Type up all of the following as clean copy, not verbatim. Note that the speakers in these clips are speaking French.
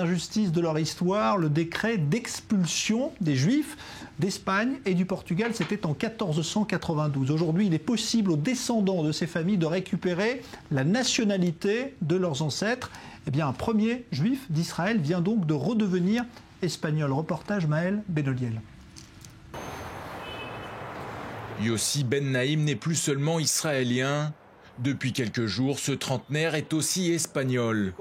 Injustice de leur histoire, le décret d'expulsion des Juifs d'Espagne et du Portugal, c'était en 1492. Aujourd'hui, il est possible aux descendants de ces familles de récupérer la nationalité de leurs ancêtres. Eh bien, un premier Juif d'Israël vient donc de redevenir espagnol. Reportage Maël Benoliel. Yossi Ben Naïm n'est plus seulement israélien. Depuis quelques jours, ce trentenaire est aussi espagnol.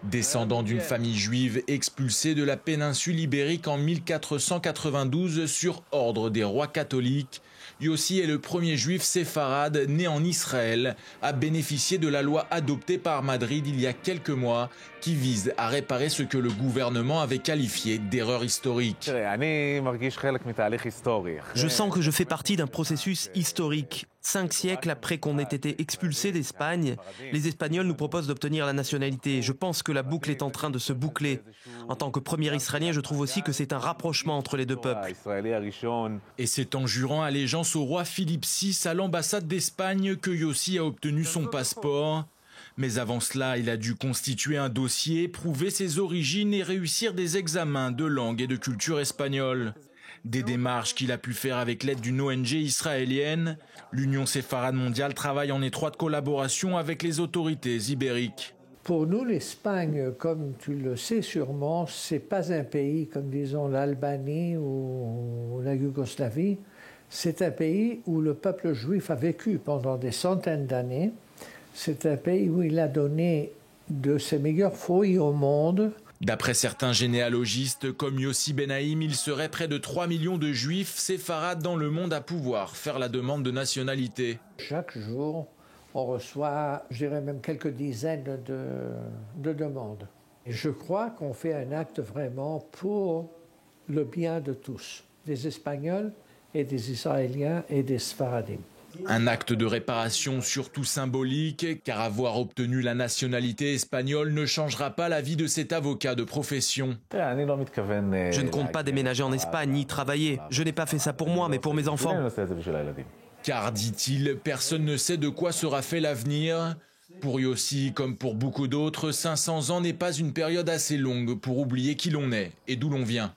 Descendant d'une famille juive expulsée de la péninsule ibérique en 1492 sur ordre des rois catholiques, Yossi est le premier juif séfarade né en Israël à bénéficier de la loi adoptée par Madrid il y a quelques mois qui vise à réparer ce que le gouvernement avait qualifié d'erreur historique. Je sens que je fais partie d'un processus historique. 5 siècles après qu'on ait été expulsés d'Espagne, les Espagnols nous proposent d'obtenir la nationalité. Je pense que la boucle est en train de se boucler. En tant que premier Israélien, je trouve aussi que c'est un rapprochement entre les deux peuples. Et c'est en jurant allégeance au roi Philippe VI à l'ambassade d'Espagne que Yossi a obtenu son passeport. Mais avant cela, il a dû constituer un dossier, prouver ses origines et réussir des examens de langue et de culture espagnole. Des démarches qu'il a pu faire avec l'aide d'une ONG israélienne. L'Union séfarade mondiale travaille en étroite collaboration avec les autorités ibériques. Pour nous, l'Espagne, comme tu le sais sûrement, c'est pas un pays comme disons l'Albanie ou la Yougoslavie. C'est un pays où le peuple juif a vécu pendant des centaines d'années. C'est un pays où il a donné de ses meilleurs fruits au monde. D'après certains généalogistes comme Yossi Ben Naïm, il serait près de 3 millions de juifs séfarades dans le monde à pouvoir faire la demande de nationalité. Chaque jour, on reçoit, je dirais même quelques dizaines de demandes. Et je crois qu'on fait un acte vraiment pour le bien de tous, des Espagnols et des Israéliens et des Sfaradim. Un acte de réparation surtout symbolique, car avoir obtenu la nationalité espagnole ne changera pas la vie de cet avocat de profession. Je ne compte pas déménager en Espagne ni travailler. Je n'ai pas fait ça pour moi, mais pour mes enfants. Car, dit-il, personne ne sait de quoi sera fait l'avenir. Pour Yossi, comme pour beaucoup d'autres, 500 ans n'est pas une période assez longue pour oublier qui l'on est et d'où l'on vient.